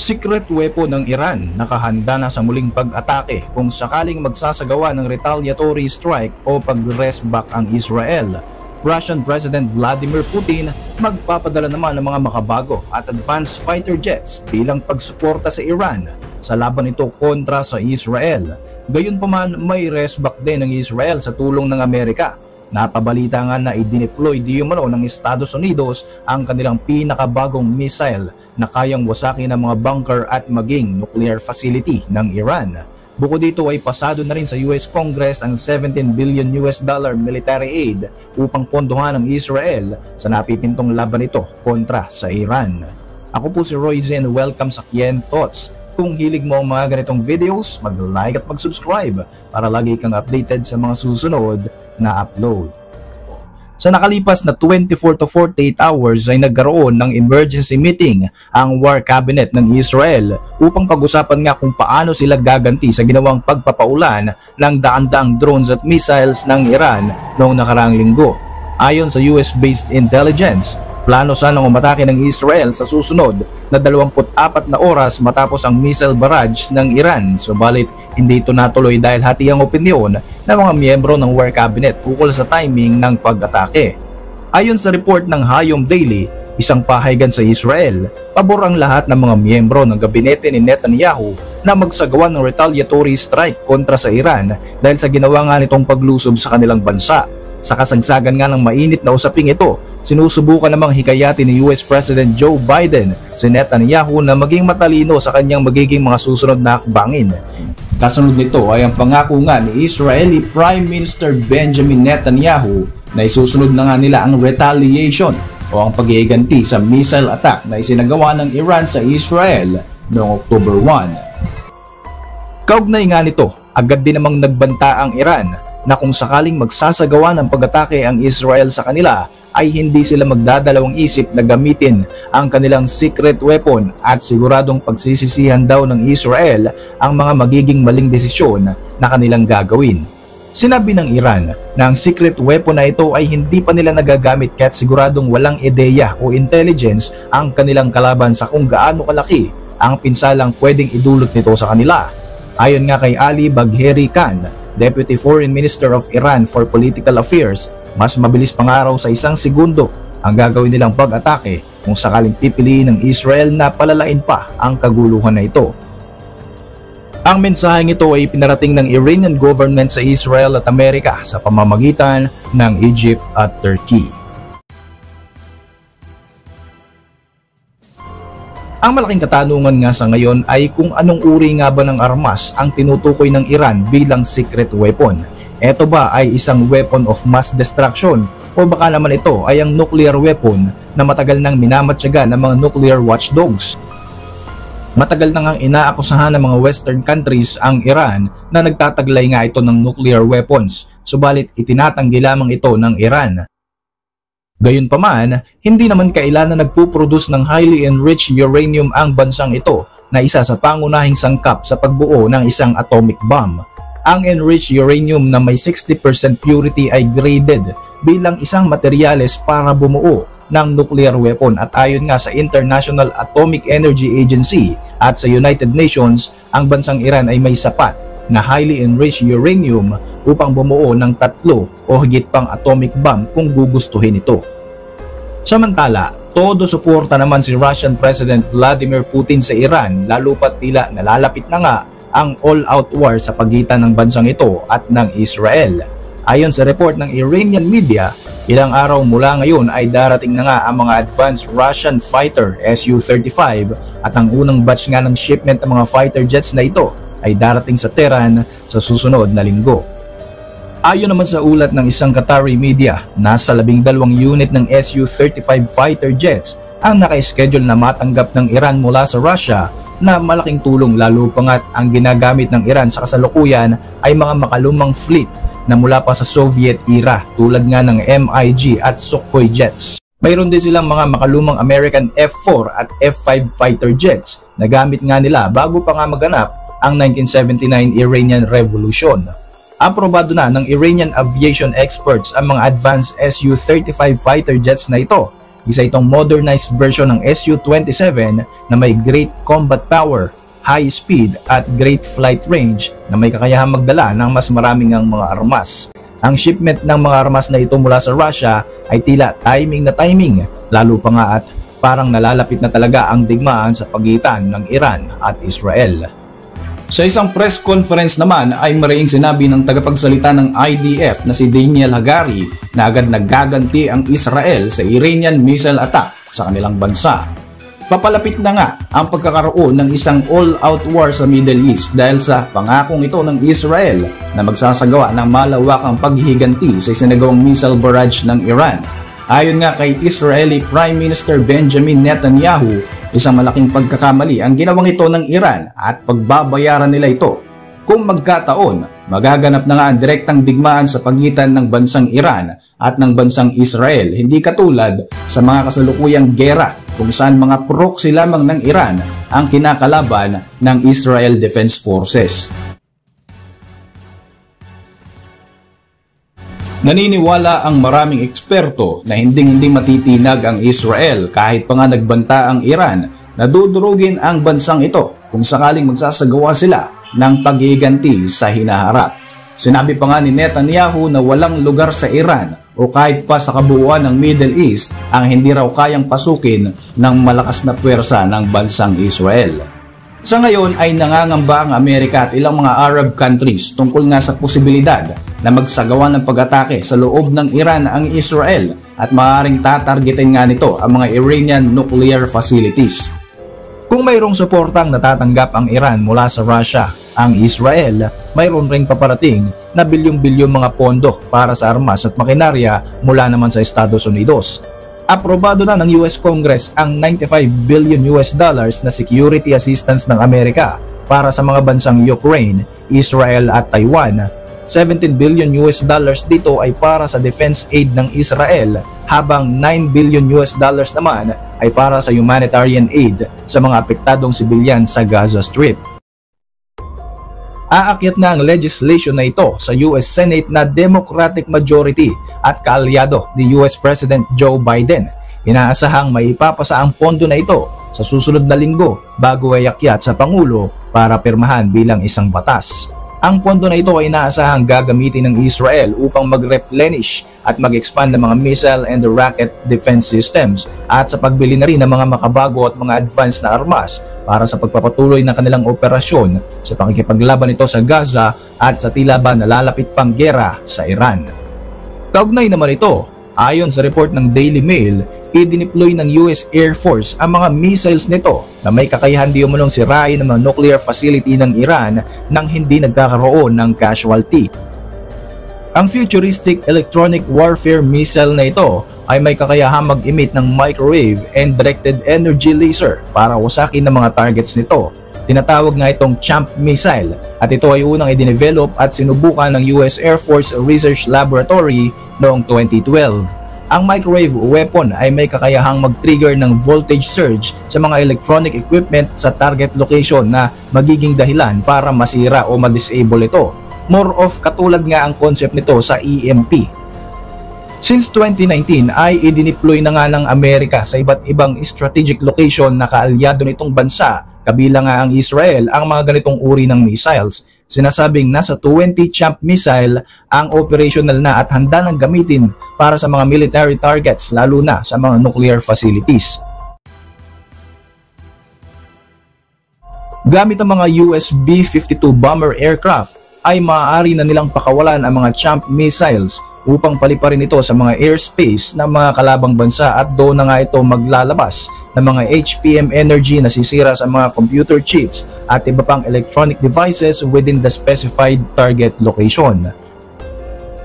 Secret weapon ng Iran nakahanda na sa muling pag-atake kung sakaling magsasagawa ng retaliatory strike o pag-resback ang Israel. Russian President Vladimir Putin magpapadala naman ng mga makabago at advanced fighter jets bilang pagsuporta sa Iran sa laban nito kontra sa Israel. Gayunpaman, may resback din ng Israel sa tulong ng Amerika. Napabalita nga na idineploy di umano ng Estados Unidos ang kanilang pinakabagong missile na kayang wasakin ang mga bunker at maging nuclear facility ng Iran. Bukod dito ay pasado na rin sa US Congress ang $17 billion military aid upang pondohan ng Israel sa napipintong laban nito kontra sa Iran. Ako po si Roy Zen, welcome sa Kien Thoughts. Kung hilig mo ang mga ganitong videos, mag-like at mag-subscribe para lagi kang updated sa mga susunod na upload. Sa nakalipas na 24 to 48 hours ay nagkaroon ng emergency meeting ang War Cabinet ng Israel upang pag-usapan nga kung paano sila gaganti sa ginawang pagpapaulan ng daan-daang drones at missiles ng Iran noong nakaraang linggo. Ayon sa US-based intelligence, plano sanang umatake ng Israel sa susunod na 24 na oras matapos ang missile barrage ng Iran. Subalit hindi ito natuloy dahil hati ang opinyon ng mga miyembro ng War Cabinet ukol sa timing ng pag-atake. Ayon sa report ng Hayom Daily, isang pahayagan sa Israel, pabor ang lahat ng mga miyembro ng gabinete ni Netanyahu na magsagawa ng retaliatory strike kontra sa Iran dahil sa ginawa nga nitong paglusob sa kanilang bansa. Sa kasagsagan nga ng mainit na usaping ito, sinusubukan namang hikayatin ni US President Joe Biden si Netanyahu na maging matalino sa kanyang magiging mga susunod na hakbangin. Kasunod nito ay ang pangako nga ni Israeli Prime Minister Benjamin Netanyahu na isusunod na nga nila ang retaliation o ang pag-iiganti sa missile attack na isinagawa ng Iran sa Israel noong October 1. Kaugnay nga nito, agad din namang nagbanta ang Iran na kung sakaling magsasagawa ng pag-atake ang Israel sa kanila ay hindi sila magdadalawang isip na gamitin ang kanilang secret weapon at siguradong pagsisisihan daw ng Israel ang mga magiging maling desisyon na kanilang gagawin. Sinabi ng Iran na ang secret weapon na ito ay hindi pa nila nagagamit kahit siguradong walang ideya o intelligence ang kanilang kalaban sa kung gaano kalaki ang pinsalang pwedeng idulot nito sa kanila. Ayon nga kay Ali Bagheri Khan, Deputy Foreign Minister of Iran for Political Affairs, mas mabilis pangaraw sa 1 segundo ang gagawin nilang pag-atake kung sakaling pipiliin ng Israel na palalain pa ang kaguluhan na ito. Ang mensaheng ito ay pinarating ng Iranian government sa Israel at Amerika sa pamamagitan ng Egypt at Turkey. Ang malaking katanungan nga sa ngayon ay kung anong uri nga ba ng armas ang tinutukoy ng Iran bilang secret weapon. Ito ba ay isang weapon of mass destruction o baka naman ito ay ang nuclear weapon na matagal nang minamatyaga ng mga nuclear watchdogs? Matagal na ngang inaakusahan ng mga western countries ang Iran na nagtataglay nga ito ng nuclear weapons, subalit itinatanggi lamang ito ng Iran. Gayunpaman, hindi naman kailanman nagpuproduce ng highly enriched uranium ang bansang ito na isa sa pangunahing sangkap sa pagbuo ng isang atomic bomb. Ang enriched uranium na may 60% purity ay graded bilang isang materyales para bumuo ng nuclear weapon at ayon nga sa International Atomic Energy Agency at sa United Nations, ang bansang Iran ay may sapat na highly enriched uranium upang bumuo ng 3 o higit pang atomic bomb kung gugustuhin ito. Samantala, todo suporta naman si Russian President Vladimir Putin sa Iran lalo pat tila nalalapit na nga ang all-out war sa pagitan ng bansang ito at ng Israel. Ayon sa report ng Iranian media, ilang araw mula ngayon ay darating na nga ang mga advanced Russian fighter Su-35 at ang unang batch nga ng shipment ng mga fighter jets na ito ay darating sa Tehran sa susunod na linggo. Ayon naman sa ulat ng isang Qatari media, nasa 12 unit ng Su-35 fighter jets ang naka-schedule na matanggap ng Iran mula sa Russia na malaking tulong lalo pangat ang ginagamit ng Iran sa kasalukuyan ay mga makalumang fleet na mula pa sa Soviet era tulad nga ng MiG at Sukhoi jets. Mayroon din silang mga makalumang American F-4 at F-5 fighter jets na gamit nga nila bago pa nga maganap ang 1979 Iranian Revolution. Aprobado na ng Iranian aviation experts ang mga advanced Su-35 fighter jets na ito isa itong modernized version ng Su-27 na may great combat power, high speed at great flight range na may kakayahang magdala ng mas maraming mga armas. Ang shipment ng mga armas na ito mula sa Russia ay tila timing na timing, lalo pa nga at parang nalalapit na talaga ang digmaan sa pagitan ng Iran at Israel. Sa isang press conference naman ay mariing sinabi ng tagapagsalita ng IDF na si Daniel Hagari na agad nagaganti ang Israel sa Iranian missile attack sa kanilang bansa. Papalapit na nga ang pagkakaroon ng isang all-out war sa Middle East dahil sa pangakong ito ng Israel na magsasagawa ng malawakang paghihiganti sa isinagawang missile barrage ng Iran. Ayon nga kay Israeli Prime Minister Benjamin Netanyahu, isang malaking pagkakamali ang ginawang ito ng Iran at pagbabayaran nila ito. Kung magkataon, magaganap na nga ang direktang digmaan sa pagitan ng bansang Iran at ng bansang Israel, hindi katulad sa mga kasalukuyang gera kung saan mga proxy lamang ng Iran ang kinakalaban ng Israel Defense Forces. Naniniwala ang maraming eksperto na hindi matitinag ang Israel kahit pa nga nagbanta ang Iran na dudurugin ang bansang ito kung sakaling magsasagawa sila ng paghiganti sa hinaharap. Sinabi pa nga ni Netanyahu na walang lugar sa Iran o kahit pa sa kabuuan ng Middle East ang hindi raw kayang pasukin ng malakas na puwersa ng bansang Israel. Sa ngayon ay nangangamba ang Amerika at ilang mga Arab countries tungkol nga sa posibilidad na magsagawa ng pag-atake sa loob ng Iran ang Israel at maaaring tatargetin nga nito ang mga Iranian nuclear facilities. Kung mayroong suportang natatanggap ang Iran mula sa Russia, ang Israel mayroon ring paparating na bilyong-bilyong mga pondo para sa armas at makinarya mula naman sa Estados Unidos. Aprobado na ng US Congress ang $95 billion na security assistance ng Amerika para sa mga bansang Ukraine, Israel at Taiwan. $17 billion dito ay para sa defense aid ng Israel, habang $9 billion naman ay para sa humanitarian aid sa mga apektadong sibilyan sa Gaza Strip. Aakyat na ang legislation na ito sa US Senate na Democratic majority at kaalyado ni US President Joe Biden. Inaasahang maipapasa ang pondo na ito sa susunod na linggo bago ay akyat sa Pangulo para pirmahan bilang isang batas. Ang pondo na ito ay inaasahang gagamitin ng Israel upang mag-replenish at mag-expand ng mga missile and rocket defense systems at sa pagbili na rin ng mga makabago at mga advanced na armas para sa pagpapatuloy ng kanilang operasyon sa pakikipaglaban nito sa Gaza at sa tila ba nalalapit pang gera sa Iran. Kaugnay naman ito, ayon sa report ng Daily Mail, i-deploy ng US Air Force ang mga missiles nito na may kakayahan di umunong sirain ng mga nuclear facility ng Iran nang hindi nagkakaroon ng casualty. Ang futuristic electronic warfare missile na ito ay may kakayahang mag-emit ng microwave and directed energy laser para wasakin ng mga targets nito. Tinatawag nga itong CHAMP missile at ito ay unang i-develop at sinubukan ng US Air Force Research Laboratory noong 2012. Ang microwave weapon ay may kakayahang mag-trigger ng voltage surge sa mga electronic equipment sa target location na magiging dahilan para masira o ma-disable ito. More of katulad nga ang concept nito sa EMP. Since 2019 ay i-deploy na nga ng Amerika sa iba't ibang strategic location na kaalyado nitong bansa, kabilang nga ang Israel, ang mga ganitong uri ng missiles. Sinasabing nasa 20 CHAMP missile ang operational na at handa nang gamitin para sa mga military targets, lalo na sa mga nuclear facilities. Gamit ang mga US B-52 bomber aircraft ay maaari na nilang pakawalan ang mga CHAMP missiles upang paliparin ito sa mga airspace ng mga kalabang bansa at doon na nga ito maglalabas ng mga HPM energy na sisira sa mga computer chips at iba pang electronic devices within the specified target location.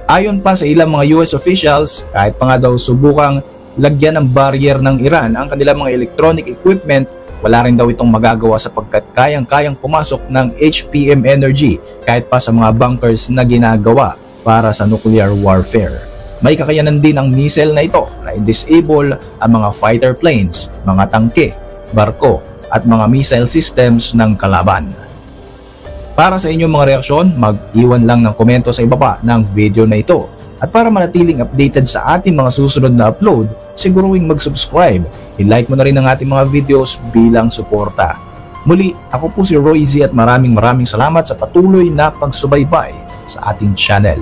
Ayon pa sa ilang mga US officials, kahit pa nga daw subukang lagyan ng barrier ng Iran ang kanilang mga electronic equipment, wala rin daw itong magagawa sapagkat kayang-kayang pumasok ng HPM energy kahit pa sa mga bunkers na ginagawa para sa nuclear warfare. May kakayanan din ang missile na ito na i-disable ang mga fighter planes, mga tangke, barko at mga missile systems ng kalaban. Para sa inyong mga reaksyon, mag-iwan lang ng komento sa ibaba ng video na ito. At para manatiling updated sa ating mga susunod na upload, siguruing mag-subscribe. I-like mo na rin ang ating mga videos bilang suporta. Muli, ako po si Roy Z at maraming salamat sa patuloy na pagsubaybay sa ating channel.